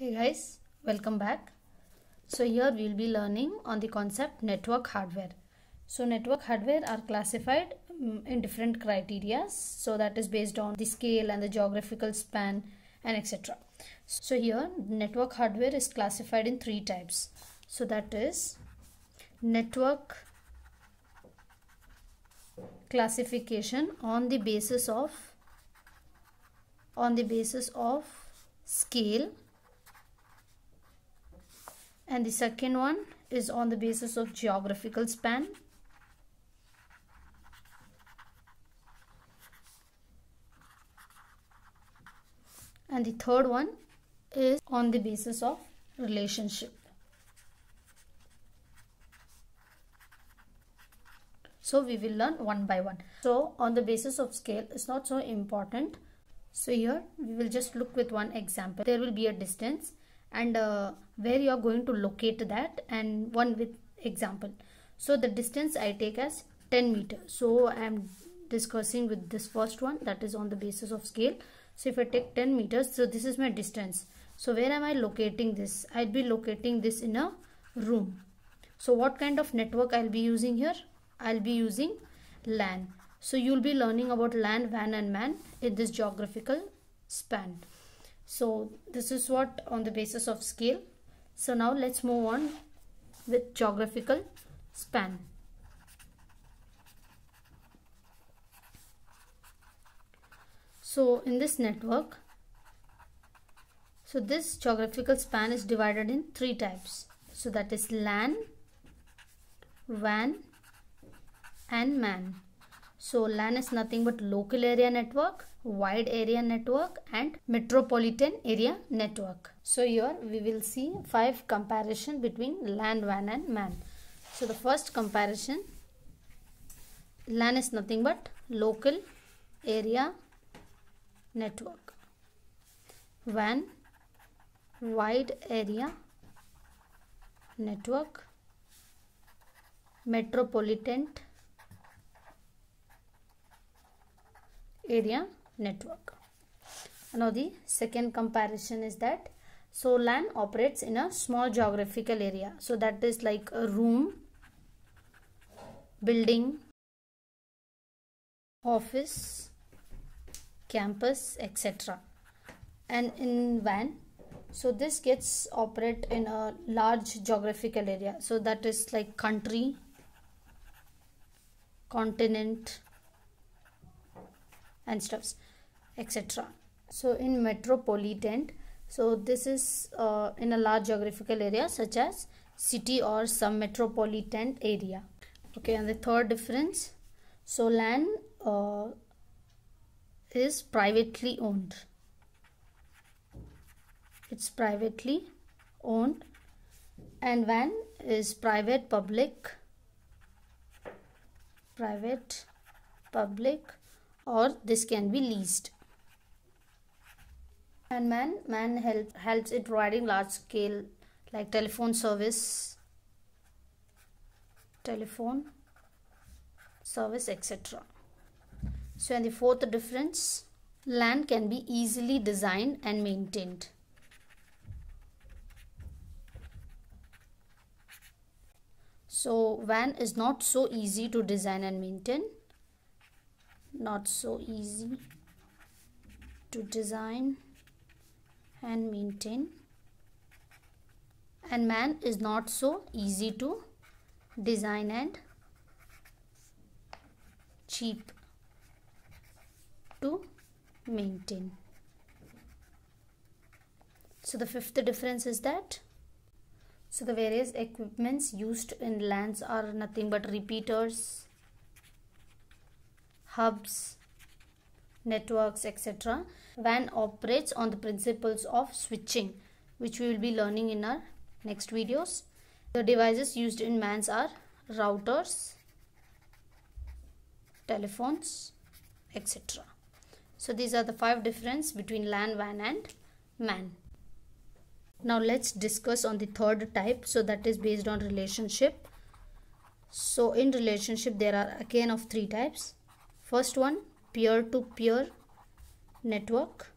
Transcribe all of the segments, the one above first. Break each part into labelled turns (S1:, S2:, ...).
S1: Hey guys, welcome back. So here we will be learning on the concept network hardware. So network hardware are classified in different criteria. So that is based on the scale and the geographical span and etc. So here network hardware is classified in three types. So that is network classification on the basis of scale, and the second one is on the basis of geographical span, and the third one is on the basis of relationship. So we will learn one by one. So on the basis of scale is not so important. So here we will just look with one example. There will be a distance and where you are going to locate that, and one with example. So the distance I take as 10 meters. So I am discussing with this first one, that is on the basis of scale. So if I take 10 meters, so this is my distance. So where am I locating this? I'll be locating this in a room. So what kind of network I'll be using here? I'll be using LAN. So you'll be learning about LAN, WAN and MAN in this geographical span. So this is what on the basis of scale. So now let's move on with geographical span. So in this network, so this geographical span is divided in three types. So that is LAN, WAN and MAN. So LAN is nothing but local area network, wide area network and metropolitan area network. So here we will see 5 comparison between LAN, WAN and MAN. So the first comparison, LAN is nothing but local area network. WAN, wide area network, metropolitan area network. Now the second comparison is that, so LAN operates in a small geographical area. So that is like a room, building, office, campus, etc. And in WAN, so this gets operate in a large geographical area. So that is like country, continent and stuffs, etc. So in metropolitan, so this is in a large geographical area such as city or some metropolitan area. Okay, and the third difference, so LAN is privately owned. It's privately owned, and WAN is private public, or this can be leased. And MAN helps in providing large scale like telephone service, etc. So and the fourth difference, LAN can be easily designed and maintained. So WAN is not so easy to design and maintain. Not so easy to design and maintain. And MAN is not so easy to design and cheap to maintain. So the fifth difference is that, so the various equipments used in LANs are nothing but repeaters, hubs, networks, etc. WAN operates on the principles of switching, which we will be learning in our next videos. The devices used in MANs are routers, telephones, etc. So these are the 5 differences between LAN, WAN and MAN. Now let's discuss on the third type, so that is based on relationship. So in relationship there are again of 3 types. First one, peer-to-peer network.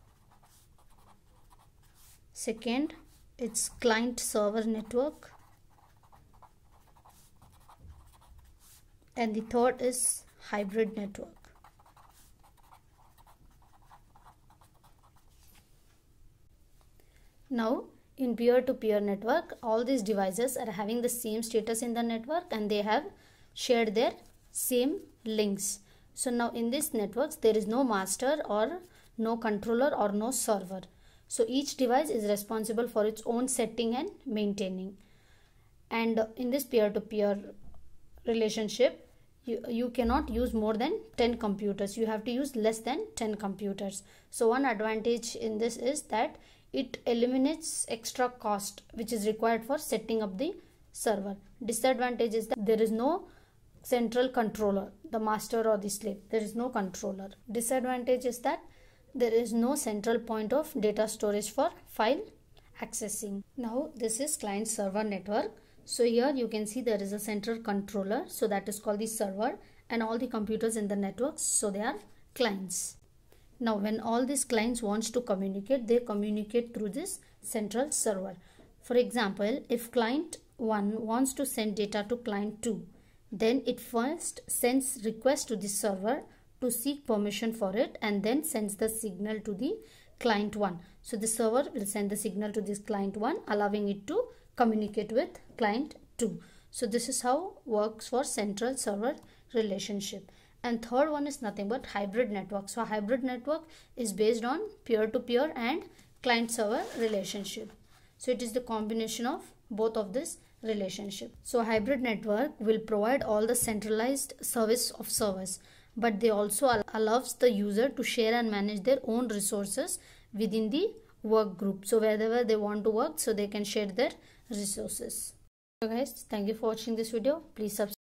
S1: Second, it's client server network, and the third is hybrid network. Now in peer-to-peer network, all these devices are having the same status in the network and they have shared their same links. So now in these networks there is no master or no controller or no server. So each device is responsible for its own setting and maintaining. And in this peer-to-peer relationship, you cannot use more than 10 computers. You have to use less than 10 computers. So one advantage in this is that it eliminates extra cost which is required for setting up the server. Disadvantage is that there is no central controller, the master or the slave. There is no controller. Disadvantage is that there is no central point of data storage for file accessing. Now this is client server network. So here you can see there is a central controller, so that is called the server, and all the computers in the network, so they are clients. Now when all these clients wants to communicate, they communicate through this central server. For example, if client 1 wants to send data to client 2, then it first sends request to the server to seek permission for it and then sends the signal to the client 1. So the server will send the signal to this client 1, allowing it to communicate with client 2. So this is how works for central server relationship. And third one is nothing but hybrid network. So hybrid network is based on peer-to-peer and client server relationship. So it is the combination of both of this relationship. So hybrid network will provide all the centralized service of servers, but they also allows the user to share and manage their own resources within the work group. So wherever they want to work, so they can share their resources. So guys, thank you for watching this video. Please subscribe.